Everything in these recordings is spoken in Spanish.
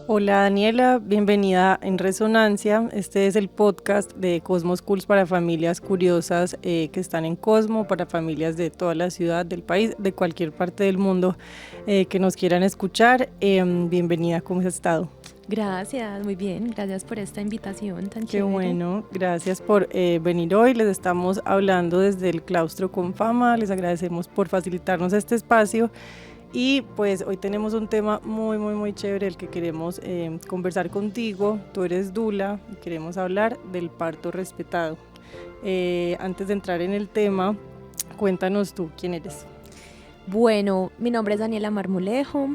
Hola Daniela, bienvenida en Resonancia. Este es el podcast de Cosmos Schools para familias curiosas que están en Cosmo, para familias de toda la ciudad, del país, de cualquier parte del mundo que nos quieran escuchar. Bienvenida, ¿cómo has estado? Gracias, muy bien, gracias por esta invitación tan Qué chévere. bueno, gracias por venir hoy. Les estamos hablando desde el Claustro con Fama. Les agradecemos por facilitarnos este espacio. Y pues hoy tenemos un tema muy chévere el que queremos conversar contigo. Tú eres Dula y queremos hablar del parto respetado. Antes de entrar en el tema, cuéntanos tú quién eres. Bueno, mi nombre es Daniela Marmolejo,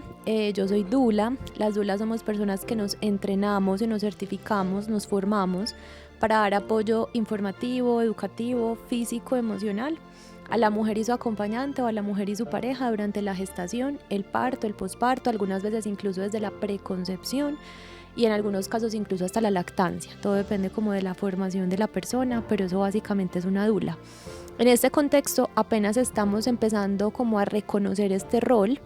yo soy Dula. Las Dulas somos personas que nos entrenamos y nos certificamos, nos formamos para dar apoyo informativo, educativo, físico, emocional a la mujer y su acompañante o a la mujer y su pareja durante la gestación, el parto, el posparto, algunas veces incluso desde la preconcepción y en algunos casos incluso hasta la lactancia. Todo depende como de la formación de la persona, pero eso básicamente es una dula. En este contexto apenas estamos empezando como a reconocer este rol.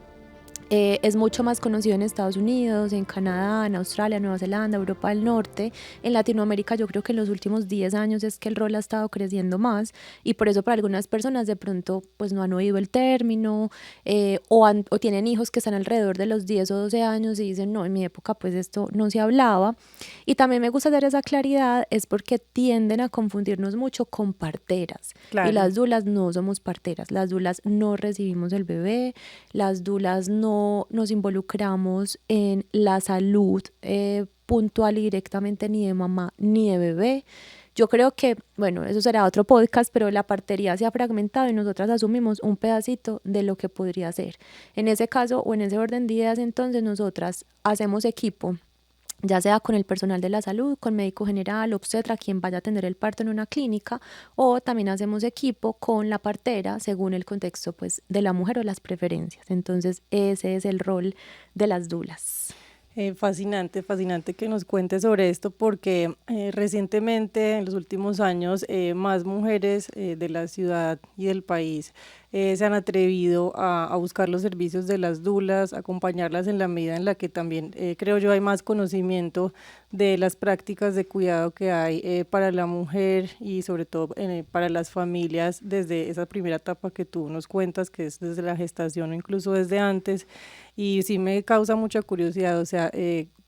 Es mucho más conocido en Estados Unidos, en Canadá, en Australia, Nueva Zelanda, Europa del Norte. En Latinoamérica yo creo que en los últimos 10 años es que el rol ha estado creciendo más y por eso para algunas personas de pronto pues no han oído el término o tienen hijos que están alrededor de los 10 o 12 años y dicen no, en mi época pues esto no se hablaba. Y también me gusta hacer esa claridad es porque tienden a confundirnos mucho con parteras. Y Claro. las dulas no somos parteras, las dulas no recibimos el bebé, las dulas no nos involucramos en la salud puntual y directamente ni de mamá ni de bebé. Yo creo que, bueno, eso será otro podcast, pero la partería se ha fragmentado y nosotras asumimos un pedacito de lo que podría ser. En ese caso o en ese orden de ideas, entonces nosotras hacemos equipo, ya sea con el personal de la salud, con médico general, obstetra, quien vaya a atender el parto en una clínica, o también hacemos equipo con la partera según el contexto pues, de la mujer o las preferencias. Entonces ese es el rol de las dulas. Fascinante que nos cuentes sobre esto porque recientemente, en los últimos años, más mujeres de la ciudad y del país se han atrevido a buscar los servicios de las dulas, acompañarlas en la medida en la que también creo yo hay más conocimiento de las prácticas de cuidado que hay para la mujer y sobre todo para las familias desde esa primera etapa que tú nos cuentas, que es desde la gestación o incluso desde antes. Y sí me causa mucha curiosidad, o sea,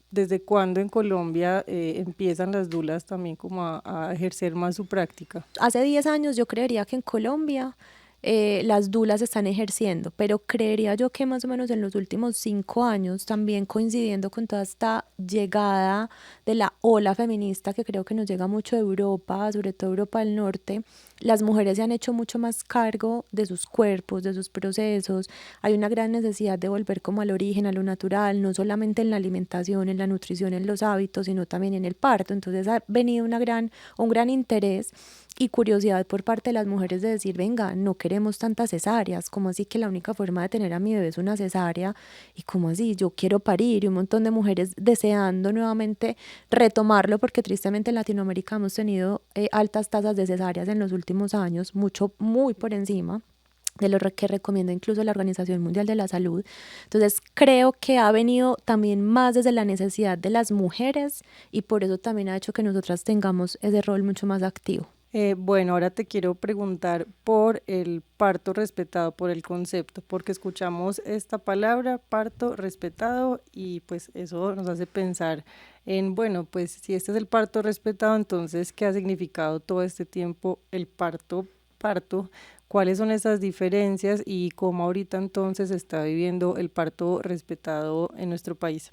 ¿desde cuándo en Colombia empiezan las dulas también como a ejercer más su práctica? Hace 10 años yo creería que en Colombia las dulas están ejerciendo, pero creería yo que más o menos en los últimos 5 años, también coincidiendo con toda esta llegada de la ola feminista que creo que nos llega mucho de Europa, sobre todo Europa del Norte, las mujeres se han hecho mucho más cargo de sus cuerpos, de sus procesos. Hay una gran necesidad de volver como al origen, a lo natural, no solamente en la alimentación, en la nutrición, en los hábitos, sino también en el parto. Entonces ha venido un gran interés y curiosidad por parte de las mujeres de decir, venga, no queremos tantas cesáreas, como así que la única forma de tener a mi bebé es una cesárea, y como así, yo quiero parir, y un montón de mujeres deseando nuevamente retomarlo, porque tristemente en Latinoamérica hemos tenido altas tasas de cesáreas en los últimos años, mucho, muy por encima de lo que recomienda incluso la Organización Mundial de la Salud. Entonces creo que ha venido también más desde la necesidad de las mujeres y por eso también ha hecho que nosotras tengamos ese rol mucho más activo. Bueno, ahora te quiero preguntar por el parto respetado, por el concepto, porque escuchamos esta palabra, parto respetado, y pues eso nos hace pensar en, bueno, pues si este es el parto respetado, entonces, ¿qué ha significado todo este tiempo el parto? ¿Cuáles son esas diferencias y cómo ahorita entonces se está viviendo el parto respetado en nuestro país?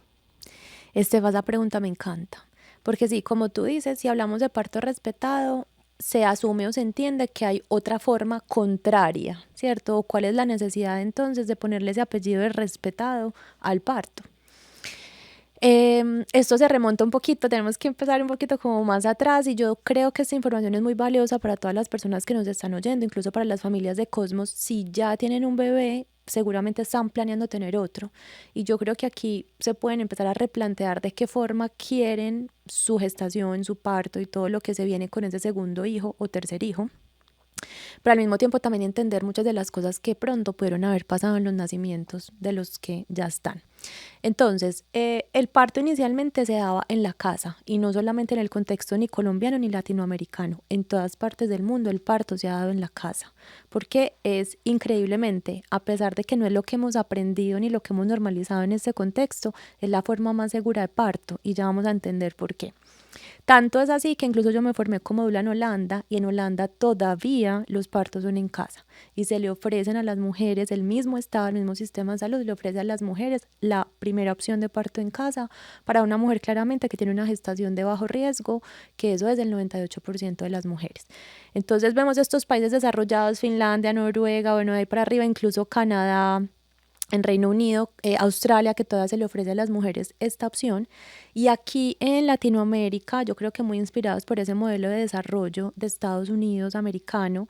Esa pregunta me encanta, porque sí, como tú dices, si hablamos de parto respetado, se asume o se entiende que hay otra forma contraria, ¿cierto? ¿Cuál es la necesidad entonces de ponerle ese apellido de respetado al parto? Esto se remonta un poquito, tenemos que empezar un poquito como más atrás y yo creo que esta información es muy valiosa para todas las personas que nos están oyendo, incluso para las familias de Cosmos. Si ya tienen un bebé, seguramente están planeando tener otro y yo creo que aquí se pueden empezar a replantear de qué forma quieren su gestación, su parto y todo lo que se viene con ese segundo hijo o tercer hijo, pero al mismo tiempo también entender muchas de las cosas que pronto pudieron haber pasado en los nacimientos de los que ya están. Entonces, el parto inicialmente se daba en la casa y no solamente en el contexto ni colombiano ni latinoamericano. En todas partes del mundo el parto se ha dado en la casa, porque es increíblemente, a pesar de que no es lo que hemos aprendido ni lo que hemos normalizado en este contexto, es la forma más segura de parto y ya vamos a entender por qué. Tanto es así que incluso yo me formé como doula en Holanda y en Holanda todavía los partos son en casa y se le ofrecen a las mujeres, el mismo Estado, el mismo sistema de salud le ofrece a las mujeres la primera opción de parto en casa para una mujer claramente que tiene una gestación de bajo riesgo, que eso es el 98% de las mujeres. Entonces vemos estos países desarrollados, Finlandia, Noruega, bueno, de ahí para arriba, incluso Canadá, en Reino Unido, Australia, que todavía se le ofrece a las mujeres esta opción. Y aquí en Latinoamérica, yo creo que muy inspirados por ese modelo de desarrollo de Estados Unidos americano,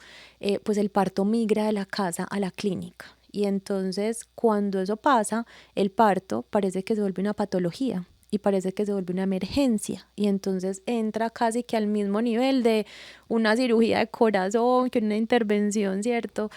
pues el parto migra de la casa a la clínica. Y entonces cuando eso pasa, el parto parece que se vuelve una patología y parece que se vuelve una emergencia y entonces entra casi que al mismo nivel de una cirugía de corazón, que una intervención, ¿cierto?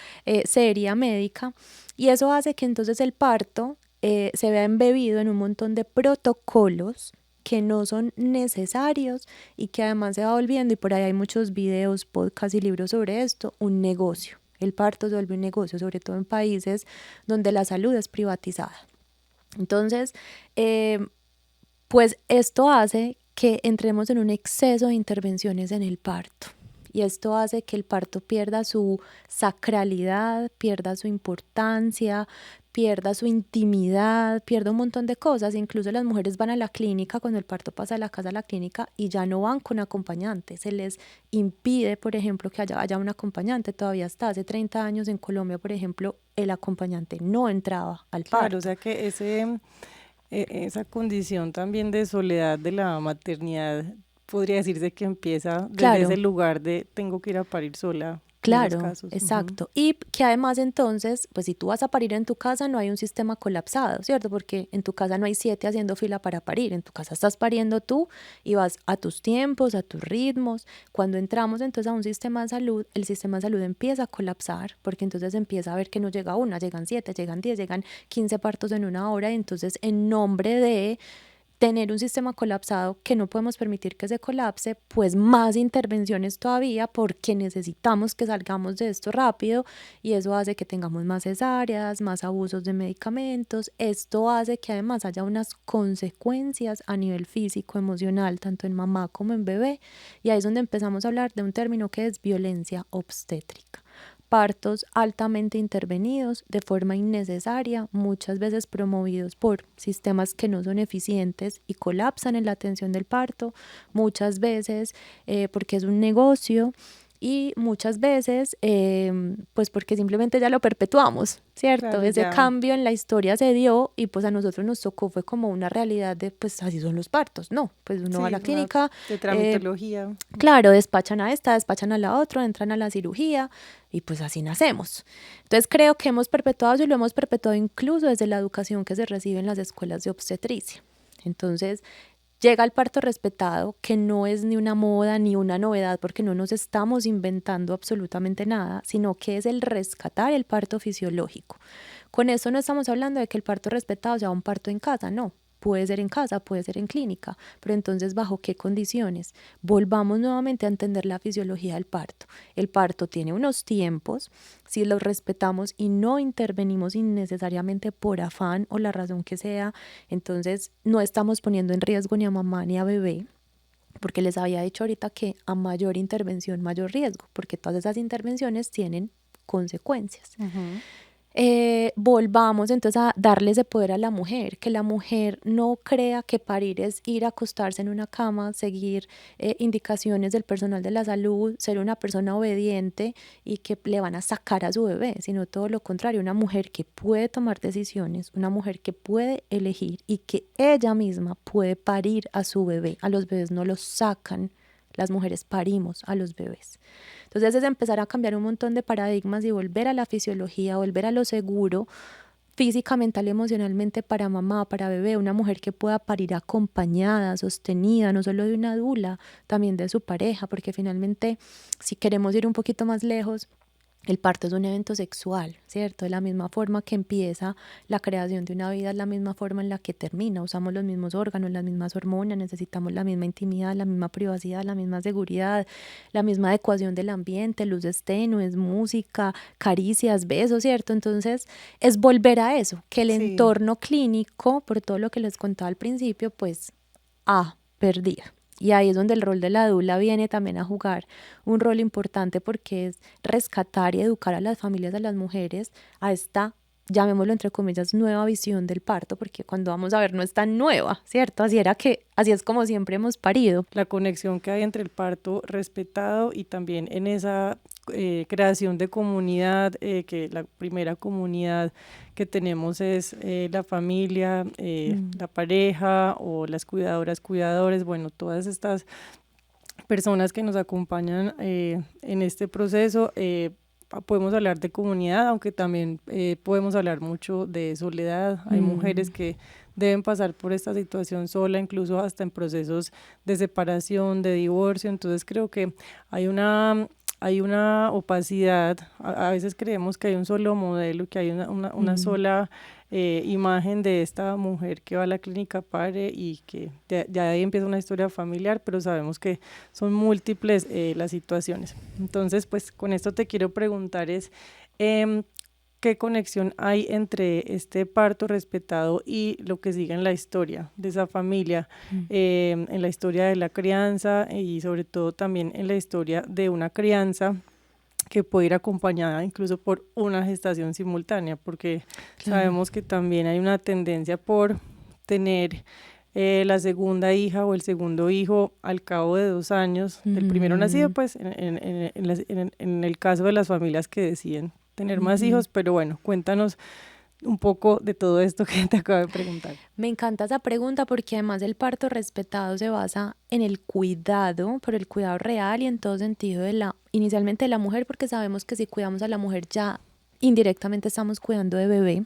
Seria médica. Y eso hace que entonces el parto se vea embebido en un montón de protocolos que no son necesarios y que además se va volviendo, y por ahí hay muchos videos, podcasts y libros sobre esto, un negocio. El parto se vuelve un negocio, sobre todo en países donde la salud es privatizada. Entonces, pues esto hace que entremos en un exceso de intervenciones en el parto. Y esto hace que el parto pierda su sacralidad, pierda su importancia, pierda su intimidad, pierda un montón de cosas. Incluso las mujeres van a la clínica, cuando el parto pasa de la casa a la clínica, y ya no van con acompañante. Se les impide, por ejemplo, que haya un acompañante. Todavía hasta hace 30 años en Colombia, por ejemplo, el acompañante no entraba al Claro, o parto. sea que esa condición también de soledad de la maternidad podría decirse que empieza desde ese Claro. lugar de tengo que ir a parir sola en esos Claro, casos. Ujú. exacto. Y que además entonces, pues si tú vas a parir en tu casa, no hay un sistema colapsado, ¿cierto? Porque en tu casa no hay 7 haciendo fila para parir. En tu casa estás pariendo tú y vas a tus tiempos, a tus ritmos. Cuando entramos entonces a un sistema de salud, el sistema de salud empieza a colapsar, porque entonces empieza a ver que no llega una, llegan 7, llegan 10, llegan 15 partos en una hora. Y entonces, en nombre de tener un sistema colapsado que no podemos permitir que se colapse, pues más intervenciones todavía, porque necesitamos que salgamos de esto rápido, y eso hace que tengamos más cesáreas, más abusos de medicamentos. Esto hace que además haya unas consecuencias a nivel físico, emocional, tanto en mamá como en bebé, y ahí es donde empezamos a hablar de un término que es violencia obstétrica. Partos altamente intervenidos de forma innecesaria, muchas veces promovidos por sistemas que no son eficientes y colapsan en la atención del parto, muchas veces porque es un negocio, y muchas veces pues porque simplemente ya lo perpetuamos, ¿cierto? Claro, Ese ya cambio en la historia se dio y pues a nosotros nos tocó, fue como una realidad de pues así son los partos. No, pues uno va a sí, la una clínica, de eh, tramitología. claro, despachan a esta, despachan a la otra, entran a la cirugía y pues así nacemos. Entonces creo que hemos perpetuado eso, y lo hemos perpetuado incluso desde la educación que se recibe en las escuelas de obstetricia. Entonces llega el parto respetado, que no es ni una moda ni una novedad, porque no nos estamos inventando absolutamente nada, sino que es el rescatar el parto fisiológico. Con eso no estamos hablando de que el parto respetado sea un parto en casa, no. Puede ser en casa, puede ser en clínica, pero entonces ¿bajo qué condiciones? Volvamos nuevamente a entender la fisiología del parto. El parto tiene unos tiempos, si los respetamos y no intervenimos innecesariamente por afán o la razón que sea, entonces no estamos poniendo en riesgo ni a mamá ni a bebé, porque les había dicho ahorita que a mayor intervención, mayor riesgo, porque todas esas intervenciones tienen consecuencias. Ujú. Volvamos entonces a darle ese poder a la mujer, que la mujer no crea que parir es ir a acostarse en una cama, seguir indicaciones del personal de la salud, ser una persona obediente y que le van a sacar a su bebé, sino todo lo contrario, una mujer que puede tomar decisiones, una mujer que puede elegir y que ella misma puede parir a su bebé. A los bebés no los sacan, las mujeres parimos a los bebés. Entonces es empezar a cambiar un montón de paradigmas y volver a la fisiología, volver a lo seguro, física, mental y emocionalmente, para mamá, para bebé, una mujer que pueda parir acompañada, sostenida, no solo de una dula, también de su pareja, porque finalmente, si queremos ir un poquito más lejos, El parto es un evento sexual, ¿cierto? De la misma forma que empieza la creación de una vida, es la misma forma en la que termina. Usamos los mismos órganos, las mismas hormonas, necesitamos la misma intimidad, la misma privacidad, la misma seguridad, la misma adecuación del ambiente, luces tenues, música, caricias, besos, ¿cierto? Entonces, es volver a eso, que el Sí, entorno clínico, por todo lo que les contaba al principio, pues, perdida. Y ahí es donde el rol de la dula viene también a jugar un rol importante porque es rescatar y educar a las familias, a las mujeres, a esta, llamémoslo entre comillas, nueva visión del parto, porque cuando vamos a ver no es tan nueva, ¿cierto? Así es como siempre hemos parido. la conexión que hay entre el parto respetado y también en esa creación de comunidad, que la primera comunidad que tenemos es la familia, Mm. la pareja o las cuidadoras, cuidadores, bueno, todas estas personas que nos acompañan en este proceso. Podemos hablar de comunidad, aunque también podemos hablar mucho de soledad. Hay mujeres Mm. que deben pasar por esta situación sola, incluso hasta en procesos de separación, de divorcio. Entonces creo que hay una opacidad. A veces creemos que hay un solo modelo, que hay una Mm. sola imagen de esta mujer que va a la clínica pare y que ya ahí empieza una historia familiar, pero sabemos que son múltiples las situaciones. Entonces, pues con esto te quiero preguntar es, em, ¿qué conexión hay entre este parto respetado y lo que sigue en la historia de esa familia, Mm. en la historia de la crianza y sobre todo también en la historia de una crianza que puede ir acompañada incluso por una gestación simultánea? Porque Claro. sabemos que también hay una tendencia por tener la segunda hija o el segundo hijo al cabo de 2 años del primero nacido, Ujú. pues en el caso de las familias que deciden tener más Ujú. hijos. Pero bueno, cuéntanos un poco de todo esto que te acabo de preguntar. Me encanta esa pregunta porque además el parto respetado se basa en el cuidado, pero el cuidado real y en todo sentido inicialmente de la mujer, porque sabemos que si cuidamos a la mujer ya indirectamente estamos cuidando de bebé.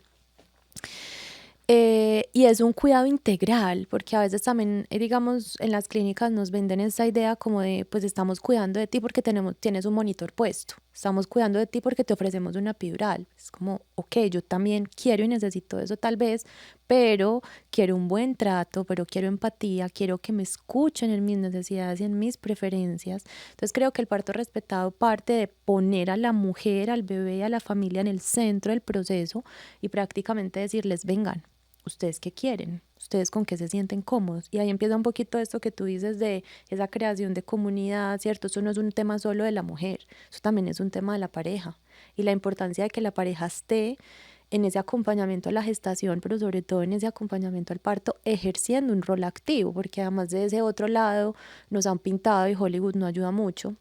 Y es un cuidado integral, porque a veces también, digamos, en las clínicas nos venden esa idea como de, pues estamos cuidando de ti porque tienes un monitor puesto, estamos cuidando de ti porque te ofrecemos una epidural. Es como, ok, yo también quiero y necesito eso tal vez, pero quiero un buen trato, pero quiero empatía, quiero que me escuchen en mis necesidades y en mis preferencias. Entonces creo que el parto respetado parte de poner a la mujer, al bebé, a la familia en el centro del proceso y prácticamente decirles, vengan. ¿Ustedes qué quieren? ¿Ustedes con qué se sienten cómodos? Y ahí empieza un poquito esto que tú dices de esa creación de comunidad, ¿cierto? Eso no es un tema solo de la mujer, eso también es un tema de la pareja. Y la importancia de que la pareja esté en ese acompañamiento a la gestación, pero sobre todo en ese acompañamiento al parto, ejerciendo un rol activo, porque además de ese otro lado nos han pintado, y Hollywood no ayuda mucho,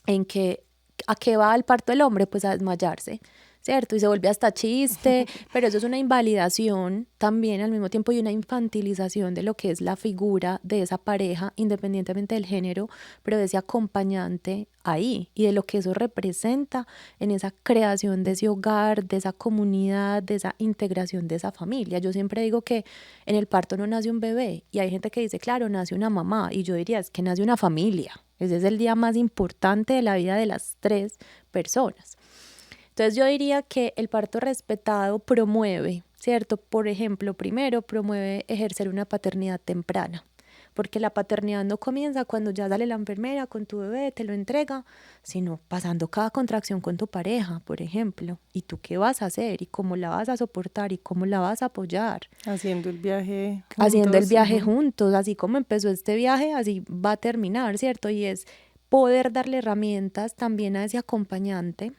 en que ¿a qué va el parto del hombre? Pues a desmayarse, ¿cierto? Y se vuelve hasta chiste, pero eso es una invalidación también al mismo tiempo y una infantilización de lo que es la figura de esa pareja, independientemente del género, pero de ese acompañante ahí y de lo que eso representa en esa creación de ese hogar, de esa comunidad, de esa integración de esa familia. Yo siempre digo que en el parto no nace un bebé y hay gente que dice, claro, nace una mamá y yo diría, es que nace una familia. Ese es el día más importante de la vida de las tres personas. Entonces yo diría que el parto respetado promueve, ¿cierto? Por ejemplo, primero promueve ejercer una paternidad temprana, porque la paternidad no comienza cuando ya sale la enfermera con tu bebé, te lo entrega, sino pasando cada contracción con tu pareja, por ejemplo. ¿Y tú qué vas a hacer? ¿Y cómo la vas a soportar? ¿Y cómo la vas a apoyar? Haciendo el viaje Haciendo el juntos. viaje Ujú. juntos, así como empezó este viaje, así va a terminar, ¿cierto? Y es poder darle herramientas también a ese acompañante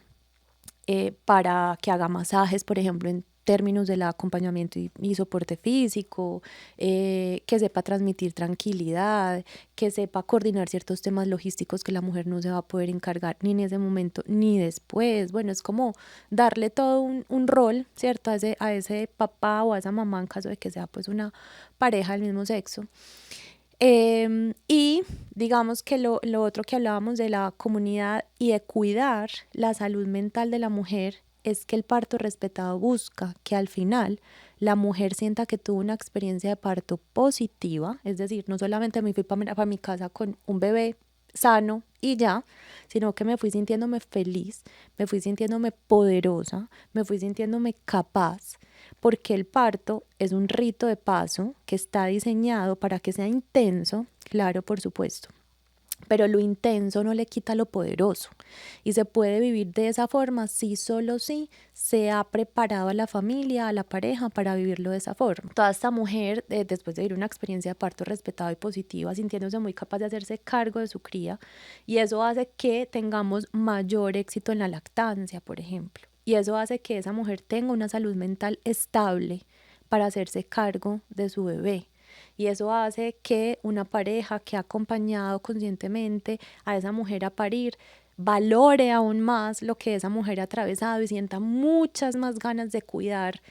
para que haga masajes, por ejemplo, en términos del acompañamiento y soporte físico, que sepa transmitir tranquilidad, que sepa coordinar ciertos temas logísticos que la mujer no se va a poder encargar ni en ese momento ni después. Bueno, es como darle todo un rol, ¿cierto? A ese papá o a esa mamá en caso de que sea pues una pareja del mismo sexo. Y digamos que lo otro que hablábamos de la comunidad y de cuidar la salud mental de la mujer es que el parto respetado busca que al final la mujer sienta que tuvo una experiencia de parto positiva, es decir, no solamente me fui para mi casa con un bebé sano y ya, sino que me fui sintiéndome feliz, me fui sintiéndome poderosa, me fui sintiéndome capaz, porque el parto es un rito de paso que está diseñado para que sea intenso, claro, por supuesto, pero lo intenso no le quita lo poderoso y se puede vivir de esa forma si solo si se ha preparado a la familia, a la pareja para vivirlo de esa forma. Toda esta mujer, después de vivir una experiencia de parto respetada y positiva, sintiéndose muy capaz de hacerse cargo de su cría, y eso hace que tengamos mayor éxito en la lactancia, por ejemplo, y eso hace que esa mujer tenga una salud mental estable para hacerse cargo de su bebé. Y eso hace que una pareja que ha acompañado conscientemente a esa mujer a parir valore aún más lo que esa mujer ha atravesado y sienta muchas más ganas de cuidar.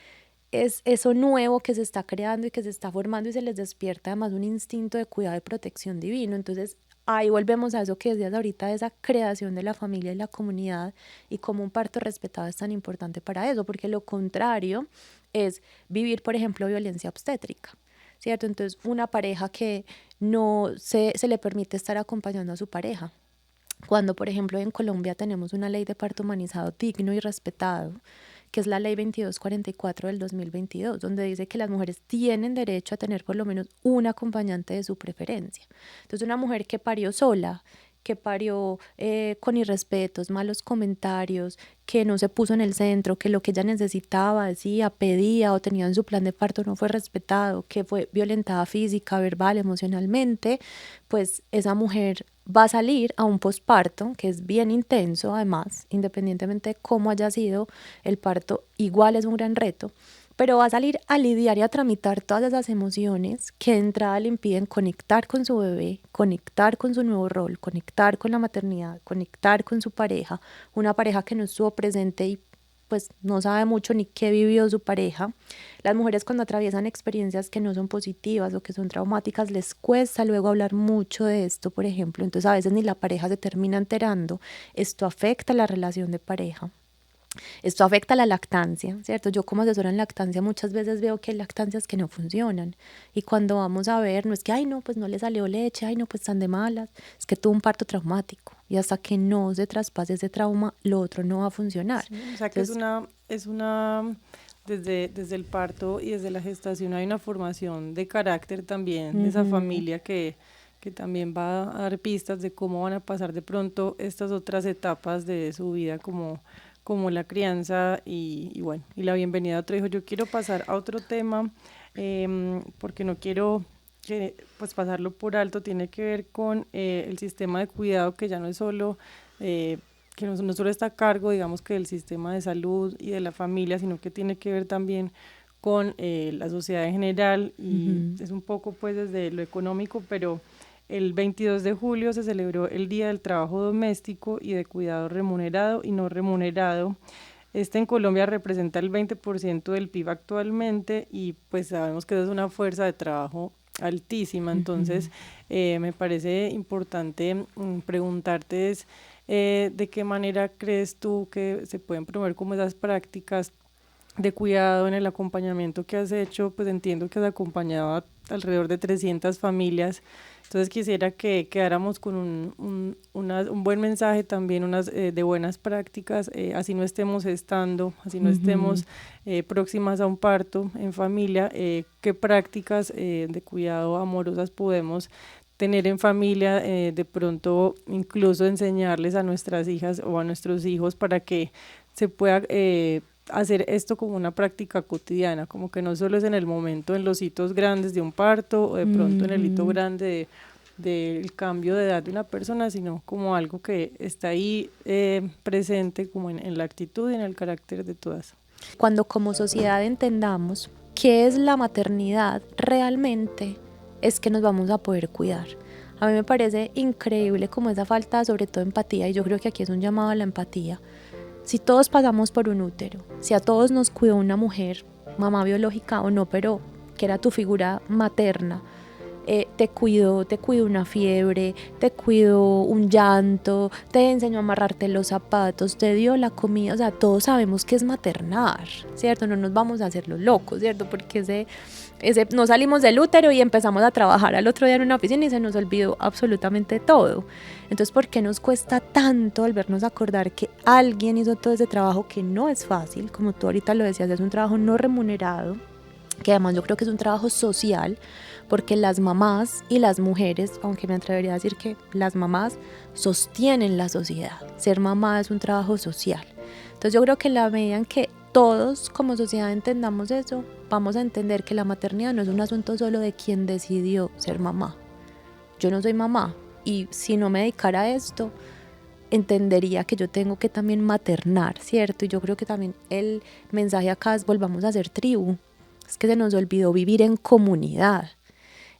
Es eso nuevo que se está creando y que se está formando, y se les despierta además un instinto de cuidado y protección divino. Entonces ahí volvemos a eso que decías ahorita, de esa creación de la familia y la comunidad, y cómo un parto respetado es tan importante para eso, porque lo contrario es vivir, por ejemplo, violencia obstétrica, ¿cierto? Entonces una pareja que no se le permite estar acompañando a su pareja, cuando por ejemplo en Colombia tenemos una ley de parto humanizado digno y respetado, que es la ley 2244 del 2022, donde dice que las mujeres tienen derecho a tener por lo menos un acompañante de su preferencia. Entonces una mujer que parió sola, que parió con irrespetos, malos comentarios, que no se puso en el centro, que lo que ella necesitaba, decía, pedía o tenía en su plan de parto no fue respetado, que fue violentada física, verbal, emocionalmente, pues esa mujer va a salir a un posparto que es bien intenso, además, independientemente de cómo haya sido el parto, igual es un gran reto, pero va a salir a lidiar y a tramitar todas esas emociones que de entrada le impiden conectar con su bebé, conectar con su nuevo rol, conectar con la maternidad, conectar con su pareja, una pareja que no estuvo presente y pues no sabe mucho ni qué vivió su pareja. Las mujeres cuando atraviesan experiencias que no son positivas o que son traumáticas, les cuesta luego hablar mucho de esto, por ejemplo. Entonces a veces ni la pareja se termina enterando. Esto afecta la relación de pareja. Esto afecta la lactancia, ¿cierto? Yo como asesora en lactancia muchas veces veo que hay lactancias que no funcionan, y cuando vamos a ver, no es que, ay no, pues no le salió leche, ay no, pues están de malas, es que tuvo un parto traumático, y hasta que no se traspase ese trauma, lo otro no va a funcionar. Sí, o sea que desde el parto y desde la gestación hay una formación de carácter también de esa familia que también va a dar pistas de cómo van a pasar de pronto estas otras etapas de su vida, como la crianza y bueno, y la bienvenida a otro hijo. Yo quiero pasar a otro tema, porque no quiero pues pasarlo por alto. Tiene que ver con el sistema de cuidado, que ya no es solo, que no solo está a cargo, digamos, que del sistema de salud y de la familia, sino que tiene que ver también con la sociedad en general, y es un poco pues desde lo económico, pero el 22 de julio se celebró el Día del Trabajo Doméstico y de Cuidado Remunerado y No Remunerado. En Colombia representa el 20% del PIB actualmente, y pues sabemos que es una fuerza de trabajo altísima. Entonces me parece importante preguntarte de qué manera crees tú que se pueden promover como esas prácticas de cuidado en el acompañamiento que has hecho. Pues entiendo que has acompañado a alrededor de 300 familias. Entonces quisiera que quedáramos con un buen mensaje también, unas de buenas prácticas, así no estemos así no estemos próximas a un parto en familia, qué prácticas de cuidado amorosas podemos tener en familia, de pronto incluso enseñarles a nuestras hijas o a nuestros hijos para que se pueda hacer esto como una práctica cotidiana, como que no solo es en el momento, en los hitos grandes de un parto, o de pronto en el hito grande del cambio de edad de una persona, sino como algo que está ahí presente como en la actitud y en el carácter de todas. Cuando como sociedad entendamos qué es la maternidad realmente, es que nos vamos a poder cuidar. A mí me parece increíble como esa falta, sobre todo empatía, y yo creo que aquí es un llamado a la empatía. Si todos pasamos por un útero, si a todos nos cuidó una mujer, mamá biológica o no, pero que era tu figura materna, te cuidó una fiebre, te cuidó un llanto, te enseñó a amarrarte los zapatos, te dio la comida, o sea, todos sabemos que es maternar, ¿cierto? No nos vamos a hacer los locos, ¿cierto? Porque No salimos del útero y empezamos a trabajar al otro día en una oficina y se nos olvidó absolutamente todo. Entonces, ¿por qué nos cuesta tanto volvernos a acordar que alguien hizo todo ese trabajo que no es fácil? Como tú ahorita lo decías, es un trabajo no remunerado, que además yo creo que es un trabajo social, porque las mamás y las mujeres, aunque me atrevería a decir que las mamás sostienen la sociedad. Ser mamá es un trabajo social. Entonces yo creo que la medida en que todos como sociedad entendamos eso, vamos a entender que la maternidad no es un asunto solo de quien decidió ser mamá. Yo no soy mamá y si no me dedicara a esto, entendería que yo tengo que también maternar, ¿cierto? Y yo creo que también el mensaje acá es volvamos a ser tribu. Es que se nos olvidó vivir en comunidad.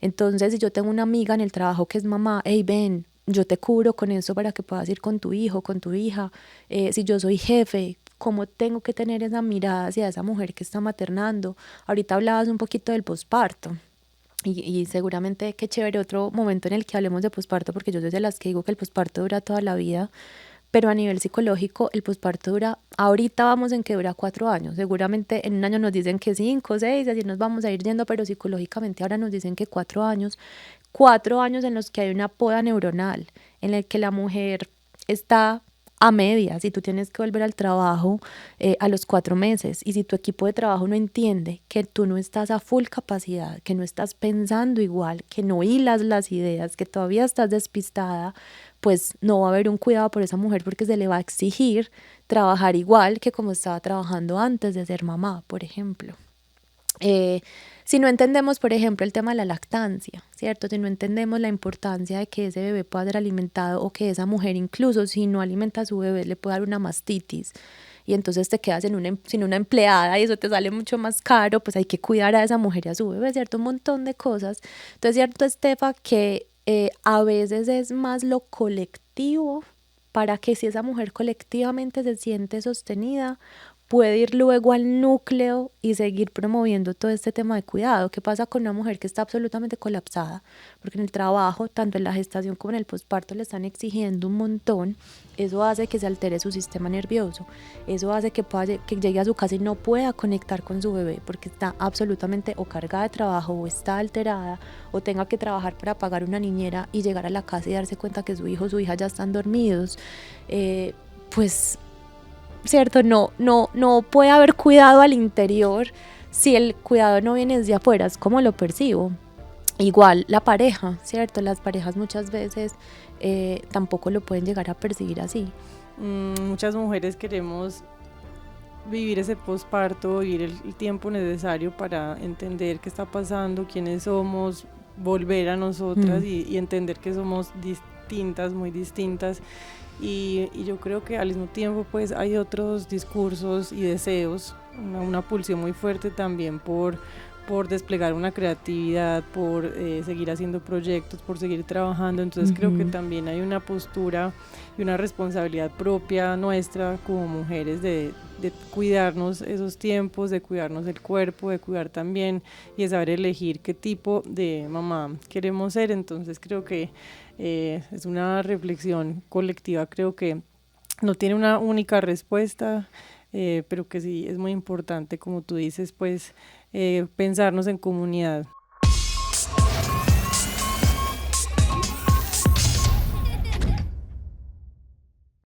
Entonces, si yo tengo una amiga en el trabajo que es mamá, hey, ven, yo te cubro con eso para que puedas ir con tu hijo, con tu hija. Si yo soy jefe, ¿cómo tengo que tener esa mirada hacia esa mujer que está maternando? Ahorita hablabas un poquito del posparto. Y seguramente qué chévere otro momento en el que hablemos de posparto, porque yo soy de las que digo que el posparto dura toda la vida, pero a nivel psicológico el posparto dura, ahorita vamos en que dura 4 años, seguramente en un año nos dicen que 5, 6, así nos vamos a ir yendo, pero psicológicamente ahora nos dicen que 4 años, 4 años en los que hay una poda neuronal, en el que la mujer está a medias y tú tienes que volver al trabajo a los 4 meses, y si tu equipo de trabajo no entiende que tú no estás a full capacidad, que no estás pensando igual, que no hilas las ideas, que todavía estás despistada, pues no va a haber un cuidado por esa mujer porque se le va a exigir trabajar igual que como estaba trabajando antes de ser mamá, por ejemplo. Eh, si no entendemos, por ejemplo, el tema de la lactancia, ¿cierto? Si no entendemos la importancia de que ese bebé pueda ser alimentado, o que esa mujer incluso si no alimenta a su bebé le puede dar una mastitis y entonces te quedas sin una empleada y eso te sale mucho más caro, pues hay que cuidar a esa mujer y a su bebé, ¿cierto? Un montón de cosas. Entonces, ¿cierto, Estefa, que a veces es más lo colectivo para que si esa mujer colectivamente se siente sostenida, puede ir luego al núcleo y seguir promoviendo todo este tema de cuidado? ¿Qué pasa con una mujer que está absolutamente colapsada? Porque en el trabajo, tanto en la gestación como en el posparto, le están exigiendo un montón. Eso hace que se altere su sistema nervioso. Eso hace que llegue a su casa y no pueda conectar con su bebé porque está absolutamente o cargada de trabajo o está alterada, o tenga que trabajar para pagar una niñera y llegar a la casa y darse cuenta que su hijo o su hija ya están dormidos. Pues ¿cierto? No puede haber cuidado al interior si el cuidado no viene desde afuera, es como lo percibo. Igual la pareja, ¿cierto? Las parejas muchas veces tampoco lo pueden llegar a percibir así. Muchas mujeres queremos vivir ese posparto, vivir el tiempo necesario para entender qué está pasando, quiénes somos, volver a nosotras y entender que somos distintas, muy distintas. Y yo creo que al mismo tiempo pues hay otros discursos y deseos, una pulsión muy fuerte también por desplegar una creatividad, por seguir haciendo proyectos, por seguir trabajando. Entonces creo que también hay una postura y una responsabilidad propia nuestra como mujeres de cuidarnos esos tiempos, de cuidarnos el cuerpo, de cuidar también y de saber elegir qué tipo de mamá queremos ser. Entonces creo que es una reflexión colectiva, creo que no tiene una única respuesta, pero que sí es muy importante, como tú dices, pues pensarnos en comunidad.